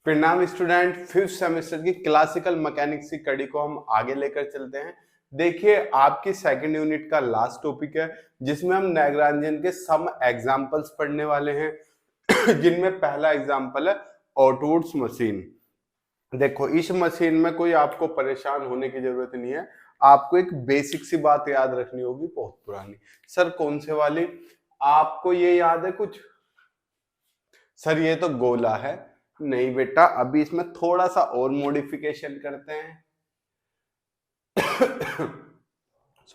प्रणाम student, fifth semester की classical mechanics की कड़ी को हम आगे लेकर चलते हैं। देखिए, आपकी सेकंड यूनिट का लास्ट टॉपिक है जिसमें हम लैग्रांजियन के सम एग्जांपल्स पढ़ने वाले हैं जिनमें पहला एग्जांपल है ऑटवुड्स मशीन। देखो, इस मशीन में कोई आपको परेशान होने की जरूरत नहीं है। आपको एक बेसिक सी बात याद रखनी होगी, बहुत पुरानी। सर कौन से वाली? आपको ये याद है कुछ? सर ये तो गोला है। नहीं बेटा, अभी इसमें थोड़ा सा और मॉडिफिकेशन करते हैं।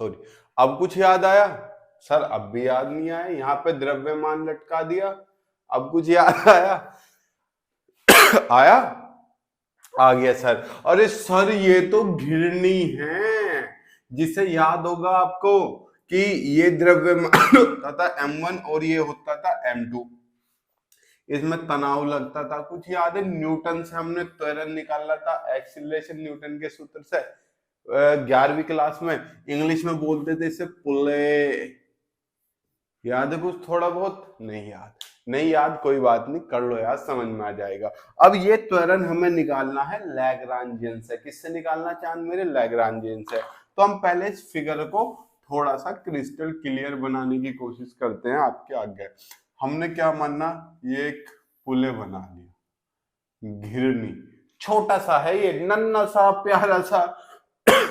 सॉरी, अब कुछ याद आया? सर अब भी याद नहीं आया। यहाँ पे द्रव्यमान लटका दिया, अब कुछ याद आया? आया? आ गया सर। अरे सर, ये तो घिरनी है, जिसे याद होगा आपको कि ये द्रव्यमान होता था m1 और ये होता था m2। इसमें तनाव लगता था, कुछ याद है? न्यूटन से हमने त्वरण निकाला था, एक्सीलरेशन न्यूटन के सूत्र से। 11वीं क्लास में इंग्लिश में बोलते थे इसे पुले। याद है कुछ थोड़ा बहुत? नहीं याद? नहीं याद, कोई बात नहीं, कर लो याद, समझ में आ जाएगा। अब ये त्वरण हमें निकालना है लैग्रांजियन से। किससे निकालना चांद मेरे? लैग्रांजियन से। तो हम पहले इस फिगर को थोड़ा सा क्रिस्टल क्लियर बनाने की कोशिश करते हैं आपके आगे। हमने क्या मानना? ये एक पुले बना लिया, घिरनी। छोटा सा है ये, नन्ना सा प्यारा सा,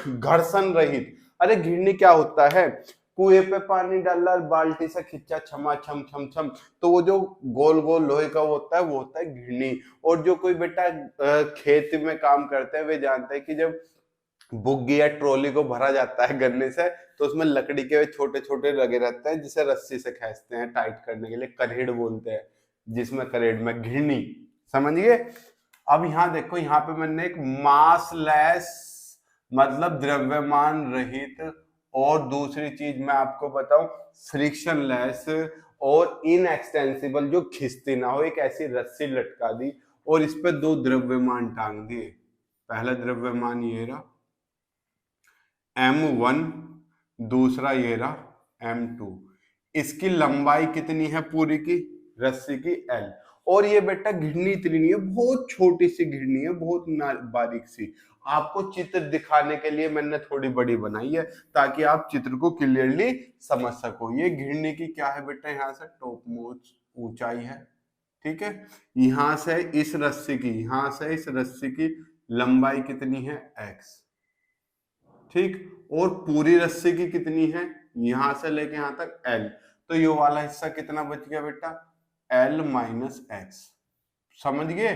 घर्षण रहित। अरे घिरनी क्या होता है? कुएं पे पानी डाला, बाल्टी से खिंचा, छमा छम छम छम, तो वो जो गोल गोल लोहे का होता है वो होता है घिरनी। और जो कोई बेटा खेत में काम करते हैं वे जानते हैं कि जब बुग्गी या ट्रॉली को भरा जाता है गन्ने से, तो उसमें लकड़ी के छोटे छोटे लगे रहते हैं जिसे रस्सी से खींचते हैं टाइट करने के लिए, करेड़ बोलते हैं, जिसमें करेड़ में घिरनी। समझिए। अब यहाँ देखो, यहाँ पे मैंने एक मासलेस मतलब द्रव्यमान रहित, और दूसरी चीज मैं आपको बताऊं फ्रिक्शनलेस और इनएक्सटेंसिबल, जो खिंचती ना हो, एक ऐसी रस्सी लटका दी और इस पे दो द्रव्यमान टांग दिए। पहला द्रव्यमान ये रहा m1, दूसरा ये रहा m2। इसकी लंबाई कितनी है पूरी की रस्सी की? l। और ये बेटा घिरनी इतनी नहीं है, बहुत छोटी सी घिरनी है, बहुत बारीक सी। आपको चित्र दिखाने के लिए मैंने थोड़ी बड़ी बनाई है ताकि आप चित्र को क्लियरली समझ सको। ये घिरनी की क्या है बेटा? यहाँ से टॉप मोस्ट ऊंचाई है, ठीक है। यहां से इस रस्सी की, यहां से इस रस्सी की लंबाई कितनी है? x, ठीक। और पूरी रस्सी की कितनी है? यहां से लेके यहां तक l। तो ये वाला हिस्सा कितना बच गया बेटा? l minus x. समझ गए?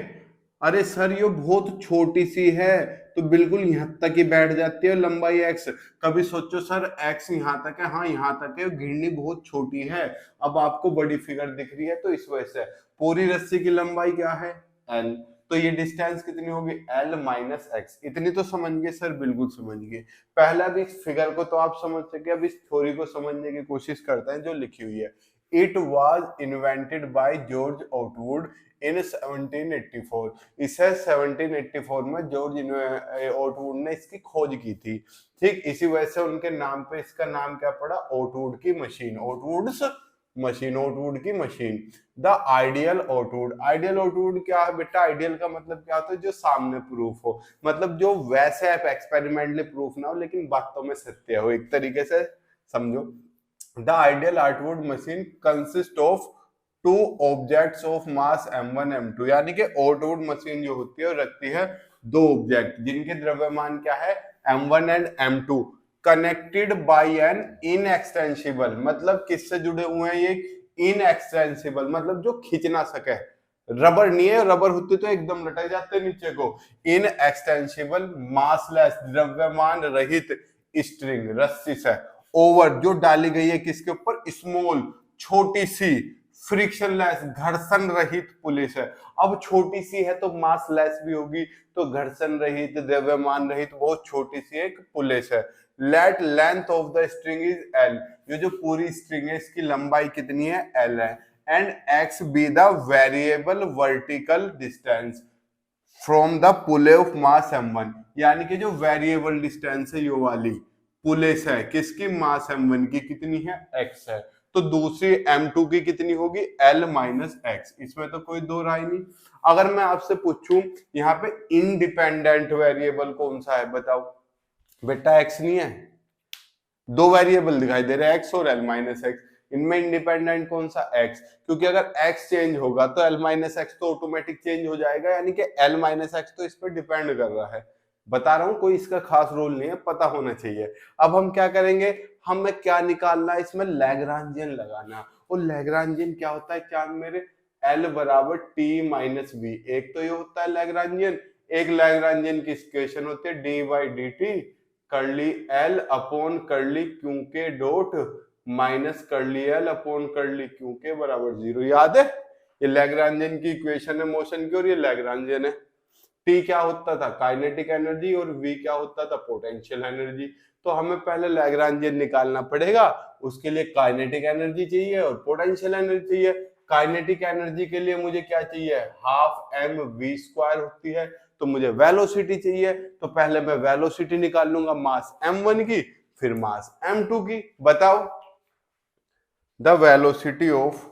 अरे सर ये बहुत छोटी सी है, तो बिल्कुल यहां तक ही बैठ जाती है लंबाई x। कभी सोचो सर x यहां तक है, हाँ यहां तक है, घिरनी बहुत छोटी है। अब आपको बड़ी फिगर दिख रही है तो इस वजह से। पूरी रस्सी की लंबाई क्या है? l। तो ये डिस्टेंस कितनी होगी? l minus x. इतनी तो समझ गए सर? बिल्कुल समझ गए। पहला भी इस फिगर को तो आप समझ सके, अब इस थ्योरी को समझने की कोशिश करते हैं जो लिखी हुई है। It was invented by George Atwood in 1784। इसे 1784 में जॉर्ज ऑटवुड ने इसकी खोज की थी, ठीक। इसी वजह से उनके नाम पे इसका नाम क्या पड़ा? ऑटवुड की मशीन, ऑटवुड्स मशीन, ऑटवुड की machine. The ideal Atwood. Ideal Atwood क्या है बेटा? आइडियल का मतलब क्या होता है? जो सामने प्रूफ हो, मतलब जो वैसे आप एक्सपेरिमेंटली प्रूफ ना हो लेकिन बातों में सत्य हो, एक तरीके से समझो। The ideal Atwood machine consist of two objects of mass m1 m2। यानी कि ऑटवुड मशीन जो होती है वो रखती है दो ऑब्जेक्ट जिनके द्रव्यमान क्या है? m1 and m2, connected by an inextensible. मतलब किससे जुड़े हुए हैं ये? इनएक्सटेंसिबल, मतलब जो खींच ना सके। रबर नहीं है, रबर होते तो एकदम लटक जाते नीचे को। इनएक्सटेंसिबल मासलेस द्रव्यमान रहित स्ट्रिंग, रस्सी से ओवर, जो डाली गई है किसके ऊपर? स्मॉल, छोटी सी, फ्रिक्शनलेस घर्षण रहित पुलिस है। अब छोटी सी है तो मास लेस भी होगी, तो घर्षण रहित द्रव्यमान रहित बहुत छोटी सी एक पुलिस है। Late length of the string is L. ये जो पूरी स्ट्रिंग है इसकी लंबाई कितनी है? एल है। And X be the variable vertical distance from the pulley of mass m1। यानी कि जो वेरिएबल डिस्टेंस है, यो वाली पुलिस है किसकी? मास m1 की, कितनी है? x है। तो दूसरी M2 की कितनी होगी, L माइनस एक्स। इसमें तो कोई दो राय नहीं। अगर मैं आपसे पूछूं यहाँ पे इंडिपेंडेंट वेरिएबल कौन सा है बताओ, बेटा एक्स नहीं है, दो वेरिएबल दिखाई दे रहे हैं एक्स और एल माइनस एक्स, इनमें इंडिपेंडेंट कौन सा, एक्स। क्योंकि अगर एक्स चेंज होगा तो एल माइनस एक्स तो ऑटोमेटिक चेंज हो जाएगा, यानी कि एल माइनस एक्स तो इस पर डिपेंड कर रहा है। बता रहा हूं कोई इसका खास रोल नहीं है, पता होना चाहिए। अब हम क्या करेंगे, हमें क्या निकालना है, इसमें लैग्रांजियन लगाना। और लैग्रांजियन क्या होता है क्या मेरे, एल बराबर टी माइनस वी, एक तो ये होता है लैग्रांजियन, एक लैग्रांजियन की इक्वेशन होती है डी बाई डी टी करली एल अपॉन करली क्यू के डॉट माइनस करली एल अपॉन करली क्यू के बराबर 0। याद है, ये लैग्रांजियन की इक्वेशन है मोशन की और ये लैग्रांजियन है। टी क्या होता था, काइनेटिक एनर्जी, और वी क्या होता था, पोटेंशियल एनर्जी। तो हमें पहले लैग्रांजियन निकालना पड़ेगा, उसके लिए काइनेटिक एनर्जी चाहिए और पोटेंशियल एनर्जी चाहिए। काइनेटिक एनर्जी के लिए मुझे क्या चाहिए, हाफ एम वी स्क्वायर होती है, तो मुझे वेलोसिटी चाहिए। तो पहले मैं वेलोसिटी निकाल लूंगा मास m1 की, फिर मास m2 की। बताओ, the velocity of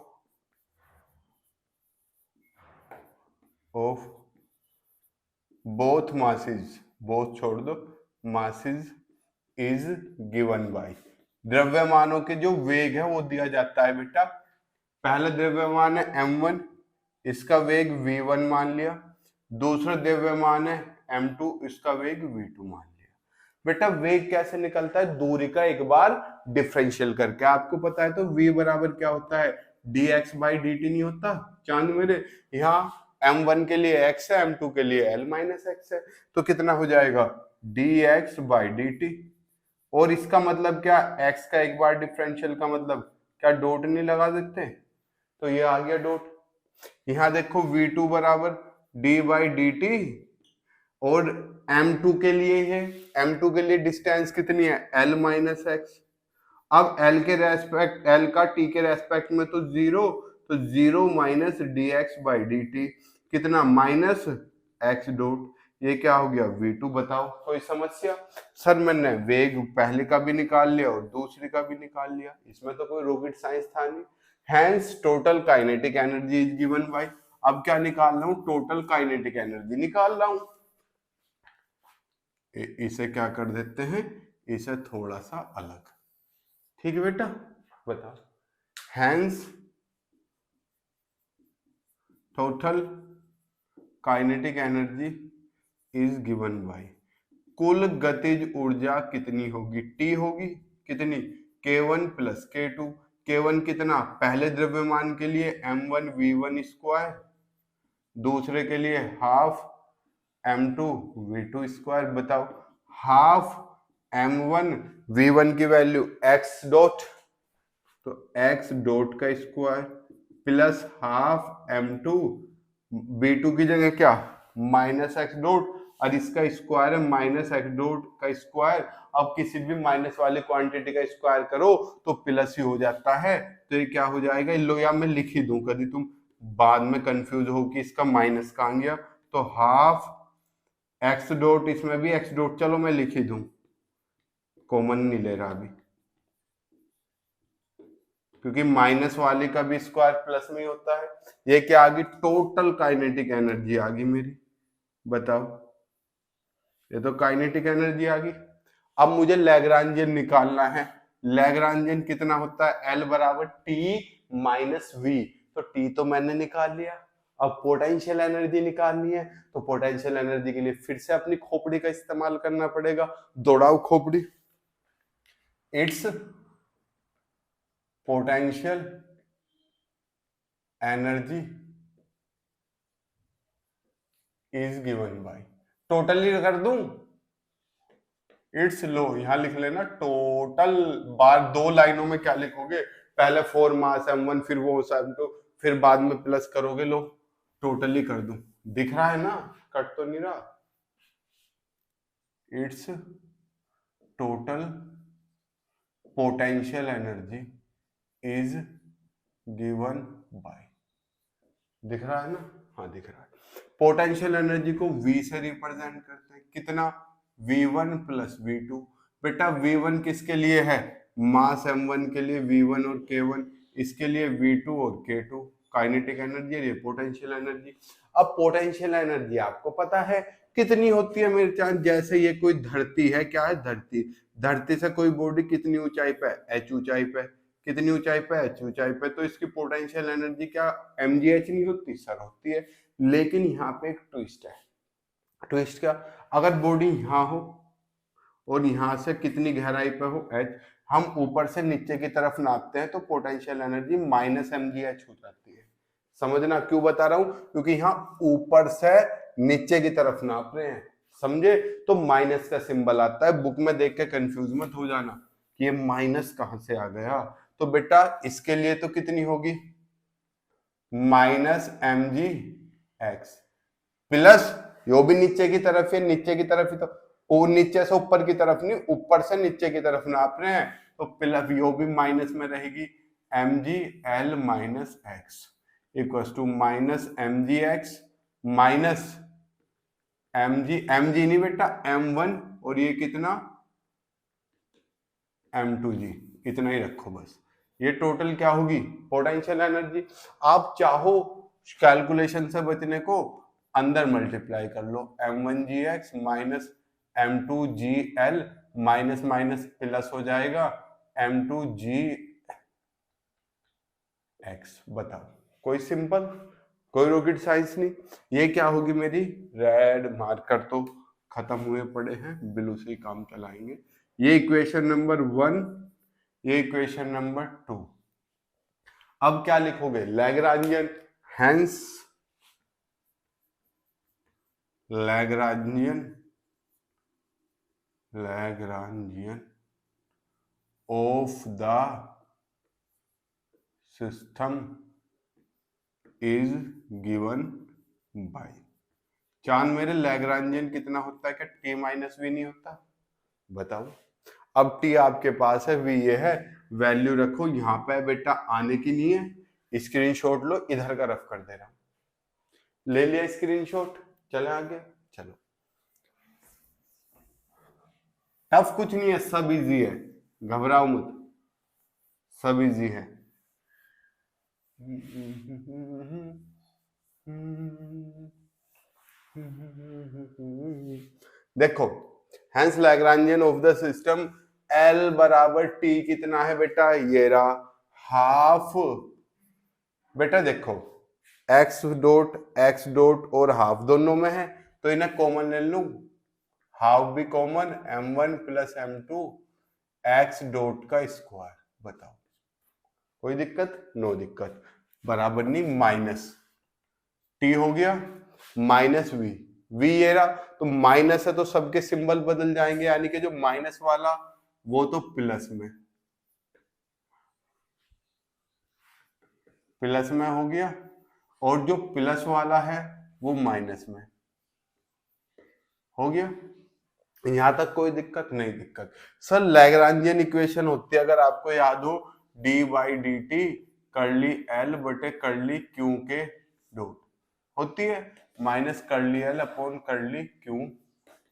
both masses, both छोड़ दो, मासेस इज गिवन बाय, द्रव्यमानों के जो वेग है वो दिया जाता है बेटा। पहला द्रव्यमान है m1, इसका वेग v1 मान लिया। दूसरा द्रव्यमान है m2, इसका वेग v2 मान लिया। बेटा वेग कैसे निकलता है, दूरी का एक बार डिफरेंशियल करके। आपको पता है तो v बराबर क्या होता है, dx बाई dt नहीं होता चांद मेरे। यहाँ m1 के लिए x है, m2 के लिए l माइनस एक्स है, तो कितना हो जाएगा dx बाई dt। और इसका मतलब क्या, x का एक बार डिफरेंशियल का मतलब क्या, डॉट नहीं लगा देते, तो ये आ गया डॉट। यहाँ देखो v2 बराबर d बाई डी टी, और m2 के लिए है, m2 के लिए डिस्टेंस कितनी है, l माइनस एक्स। अब l के रेस्पेक्ट, l का t के रेस्पेक्ट में तो जीरो, तो zero minus D x by D T, कितना, माइनस एक्स डॉट। ये क्या हो गया v2। बताओ कोई समस्या, सर मैंने वेग पहले का भी निकाल लिया और दूसरी का भी निकाल लिया, इसमें तो कोई रॉकेट साइंस था नहीं। Hence total kinetic energy is given by, अब क्या निकाल रहा हूं, टोटल काइनेटिक एनर्जी निकाल रहा हूं। इसे क्या कर देते हैं, इसे थोड़ा सा अलग, ठीक है बेटा। बताओ, hence total kinetic energy is given by, कुल गतिज ऊर्जा कितनी होगी, टी होगी, कितनी, k1 प्लस k2। k1 कितना, पहले द्रव्यमान के लिए m1 v1 स्क्वायर, दूसरे के लिए हाफ m2 v2 स्क्वायर। बताओ, हाफ m1 v1 की वैल्यू x डॉट, तो x डॉट का square plus half m2 v2 की जगह क्या, माइनस एक्स डॉट, और इसका स्क्वायर है माइनस एक्स डॉट का स्क्वायर। अब किसी भी माइनस वाली क्वांटिटी का स्क्वायर करो तो प्लस ही हो जाता है, तो ये क्या हो जाएगा, लो या मैं लिख ही दूं, कभी तुम बाद में कंफ्यूज हो कि इसका माइनस कहां गया। तो हाफ एक्स डॉट, इसमें भी एक्स डॉट, चलो मैं लिख ही दूं, कॉमन नहीं ले रहा अभी, क्योंकि माइनस वाले का भी स्क्वायर प्लस में ही होता है। ये क्या आ गई, टोटल काइनेटिक एनर्जी आ गई मेरी। बताओ, ये तो काइनेटिक एनर्जी आ गई। अब मुझे लैग्रांजियन निकालना है। लैग्रांजियन कितना होता है, एल बराबर टी माइनस वी, तो टी तो मैंने निकाल लिया। अब पोटेंशियल एनर्जी निकालनी है, तो पोटेंशियल एनर्जी के लिए फिर से अपनी खोपड़ी का इस्तेमाल करना पड़ेगा। दौड़ाओ खोपड़ी, it's potential energy is given bye, totally कर दूं, इट्स लो, यहां लिख लेना टोटल। बार दो लाइनों में क्या लिखोगे, पहले 4 मास m1, फिर वो m2, फिर बाद में प्लस करोगे। लो टोटली कर दूं, दिख रहा है ना, कट तो नहीं रहा। It's total potential energy is given bye, दिख रहा है ना, हाँ दिख रहा है। पोटेंशियल एनर्जी को v से रिप्रेजेंट करते हैं, कितना, v1 प्लस v2। बेटा v1 किसके लिए है, मास m1 के लिए v1 और k1, इसके लिए v2 और k2, काइनेटिक एनर्जी और ये पोटेंशियल एनर्जी। अब पोटेंशियल एनर्जी आपको पता है कितनी होती है मेरे चांद, जैसे ये कोई धरती है, क्या है धरती, धरती से कोई बॉडी कितनी ऊंचाई पे, h ऊंचाई पे, कितनी ऊंचाई पे, h ऊंचाई पे, तो इसकी पोटेंशियल एनर्जी क्या mgh नहीं होती सर, होती है। लेकिन यहाँ पे एक ट्विस्ट है, ट्विस्ट क्या, अगर बॉडी यहाँ हो और यहाँ से कितनी गहराई पे हो h, हम ऊपर से नीचे की तरफ नापते हैं तो पोटेंशियल एनर्जी माइनस mgh हो जाती है। समझना क्यों बता रहा हूं, क्योंकि यहाँ ऊपर से नीचे की तरफ नाप रहे हैं, समझे, तो माइनस का सिंबल आता है। बुक में देख के कंफ्यूज मत हो जाना कि ये माइनस कहां से आ गया। तो बेटा इसके लिए तो कितनी होगी, माइनस mgx प्लस, यो भी नीचे की तरफ है, नीचे की तरफ ही तो, और नीचे से ऊपर की तरफ नहीं, ऊपर से नीचे की तरफ नाप रहे हैं, तो प्लस यो भी माइनस में रहेगी, mgl minus X equal to minus mgx minus mg नहीं बेटा m1, और ये कितना m2g, इतना ही रखो बस। ये टोटल क्या होगी पोटेंशियल एनर्जी। आप चाहो कैलकुलेशन से बचने को अंदर मल्टीप्लाई कर लो, m1gx minus m2gl minus minus plus हो जाएगा m2gx। बताओ, कोई सिंपल, कोई रॉकेट साइंस नहीं। ये क्या होगी मेरी, रेड मार्कर तो खत्म हुए पड़े हैं, ब्लू से ही काम चलाएंगे। ये इक्वेशन नंबर 1, ये इक्वेशन नंबर 2। अब क्या लिखोगे, Lagrangian, hence Lagrangian of the system is given bye. चांद मेरे लैग्रांजियन कितना होता है, क्या टी माइनस वी नहीं होता, बताओ। अब टी आपके पास है, वी ये है, वैल्यू रखो यहाँ पे बेटा, आने की नहीं है, स्क्रीनशॉट लो, इधर का रफ कर दे रहा हूं, ले लिया स्क्रीनशॉट, चले आगे, चलो। टफ कुछ नहीं है, सब इजी है, घबराओ मत, सब इजी है। देखो, hence Lagrangian of the system, L बराबर T कितना है बेटा, ये रहा हाफ। बेटा देखो x डॉट और हाफ दोनों में है, तो इन्हें कॉमन ले लूं, हाफ भी common, m1 plus m2 x dot का स्क्वायर। बताओ कोई दिक्कत, नो दिक्कत, बराबर नहीं माइनस टी हो गया माइनस वी, वी ये रहा, तो माइनस है तो सबके सिंबल बदल जाएंगे, यानी कि जो माइनस वाला वो तो प्लस में हो गया, और जो प्लस वाला है वो माइनस में हो गया। यहां तक कोई दिक्कत नहीं, दिक्कत सर लैग्रांजियन इक्वेशन होती है, अगर आपको याद हो, D by D T curly L बटे कर्ली क्यू के डॉट होती है, minus curly L upon curly Q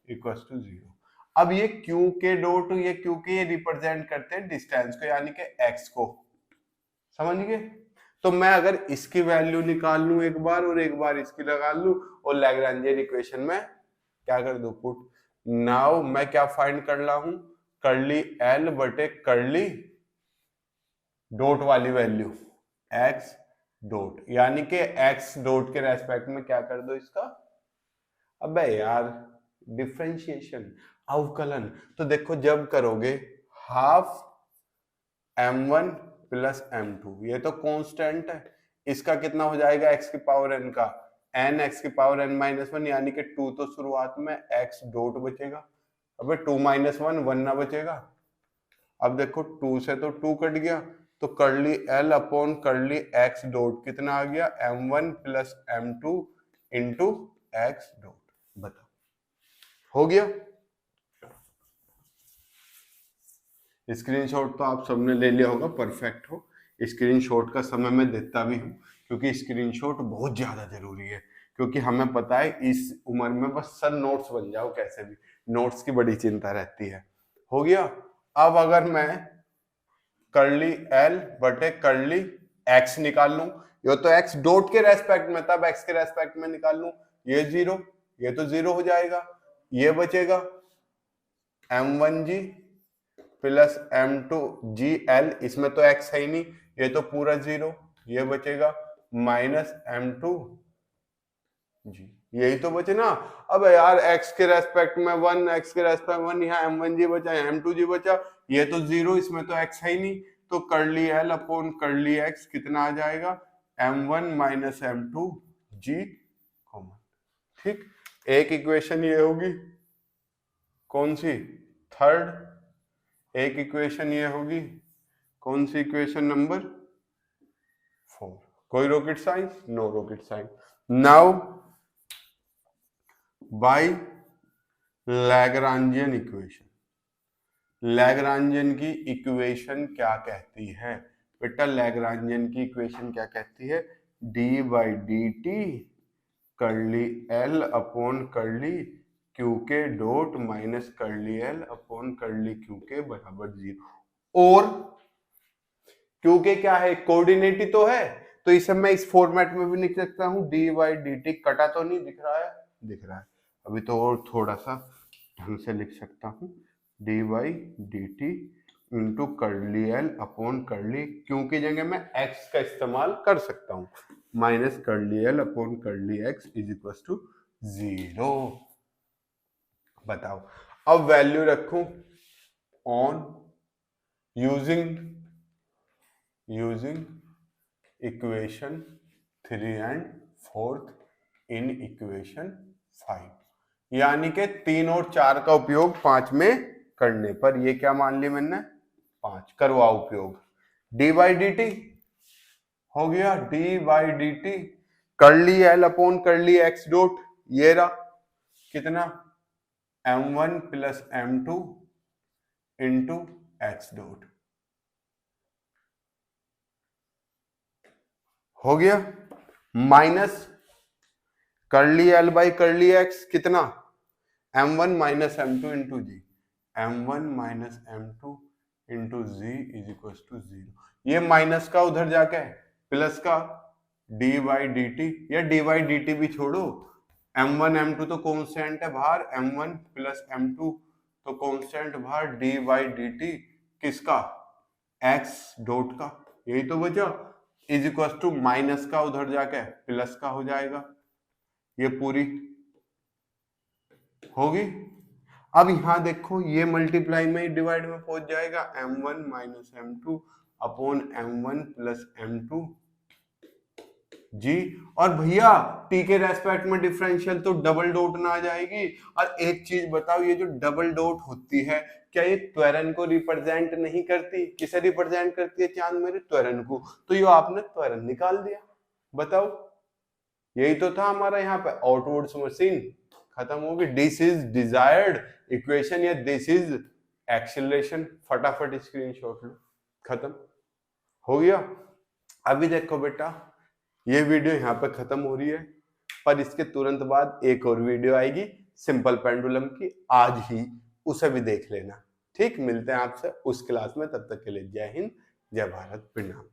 equal to 0। अब ये क्यू के डॉट, ये क्यू के, ये रिप्रेजेंट करते हैं डिस्टेंस को, यानी कि एक्स को, समझ गए। तो मैं अगर इसकी वैल्यू निकाल लूं एक बार और एक बार इसकी लगा लूं, और लैग्रांजियन इक्वेशन में क्या कर दो पुट, नाउ मैं क्या फाइंड कर रहा हूं, कर्ली एल बटे कर्ली डॉट वाली वैल्यू एक्स डॉट, यानी कि एक्स डॉट के रेस्पेक्ट में क्या कर दो इसका, अबे यार डिफरेंशिएशन, अवकलन। तो देखो जब करोगे हाफ m1 प्लस m2, ये तो कांस्टेंट है, इसका कितना हो जाएगा x की पावर n का n x की पावर n माइनस 1, यानी कि 2 तो शुरुआत में x डॉट बचेगा, अबे 2 माइनस 1 ना बचेगा। अब देखो 2 से तो 2 कट गया, तो curly l upon curly x dot कितना आ गया, m1 plus m2 into x dot. बताओ हो गया। स्क्रीनशॉट तो आप सबने ले लिया होगा, परफेक्ट हो। स्क्रीनशॉट का समय मैं देता भी हूँ, क्योंकि स्क्रीनशॉट बहुत ज्यादा जरूरी है, क्योंकि हमें पता है इस उम्र में बस सर नोट्स बन जाओ कैसे भी, नोट्स की बड़ी चिंता रहती है। हो गया। अब अगर मैं कर्ली एल बटे कर्ली एक्स निकाल लूं, ये तो एक्स डॉट के रेस्पेक्ट में, तब एक्स के रेस्पेक्ट में निकाल लूं, ये जीरो, ये तो जीरो हो जाएगा, ये बचेगा m1g प्लस m2gl, इसमें तो x है ही नहीं, ये तो पूरा जीरो, ये बचेगा माइनस m2g, यही तो बचे ना। अब यार x के रेस्पेक्ट में 1, x के रेस्पेक्ट में 1, यहाँ m1g बचा, m2g बचा, ये तो जीरो, इसमें तो x है ही नहीं, तो curly l upon curly x कितना आ जाएगा, m1 माइनस m2g कॉमन। ठीक, एक इक्वेशन ये होगी, कौन सी, थर्ड। एक इक्वेशन ये होगी, कौन सी, इक्वेशन नंबर 4। कोई rocket science, no rocket science. Now by Lagrangian equation, Lagrangian की इक्वेशन क्या कहती है बेटा, लैग्रांजियन की इक्वेशन क्या कहती है, D by D T curly L upon curly Q के dot minus curly L upon curly Q के बराबर जीरो। और क्यू के क्या है, कोऑर्डिनेट ही तो है, तो इसे मैं इस फॉर्मेट में भी लिख सकता हूं, डी बाई डी टी, कटा तो नहीं दिख रहा है, दिख रहा है, अभी तो और थोड़ा सा ढंग से लिख सकता हूं, D by D T into curly L upon curly Q की जगह मैं एक्स का इस्तेमाल कर सकता हूं, minus curly L upon curly X is equal to zero. बताओ, अब वैल्यू रखूं on using equation 3 and 4 in equation 5, यानी कि 3 और 4 का उपयोग 5 में करने पर, ये क्या मान ली मैंने, 5 करवा उपयोग, डी बाई डी टी हो गया, D by D T curly L upon curly x dot, ये रहा कितना, m1 plus m2 into x dot, हो गया, minus curly L by curly X कितना, m1 minus m2 into G, m1 minus m2 into G is equal to zero, ये minus का उधर जाके प्लस का डी बाई डी टी, या D by D T भी छोड़ो, m1 m2 तो कांस्टेंट है बाहर, m1 प्लस m2 तो कांस्टेंट बाहर, डी बाई डी टी किसका, x डॉट का, यही तो बचा, इज इक्वल टू माइनस का उधर जाके प्लस का हो जाएगा, ये पूरी होगी। अब यहां देखो, ये मल्टीप्लाई में डिवाइड में पहुंच जाएगा, m1 minus m2 upon m1 plus m2 जी, और भैया t के रेस्पेक्ट में डिफरेंशियल तो डबल डॉट ना आ जाएगी। और एक चीज बताओ, ये जो डबल डॉट होती है, क्या ये त्वरण को रिप्रेजेंट नहीं करती, किसे रिप्रेजेंट करती है चांद मेरे, त्वरण को, तो ये आपने त्वरण निकाल दिया। बताओ, यही तो था हमारा यहाँ पे, आउटवर्ड्स मशीन खत्म होगी, दिस इज डिजायर्ड इक्वेशन या दिस इज एक्सेलरेशन, फटाफट स्क्रीनशॉट लो, खत्म हो गया। अभी देखो बेटा, ये वीडियो यहाँ पे खत्म हो रही है, पर इसके तुरंत बाद एक और वीडियो आएगी सिंपल पेंडुलम की, आज ही, उसे भी देख लेना। ठीक, मिलते हैं आपसे उस क्लास में, तब तक के लिए जय हिंद, जय भारत, प्रणाम।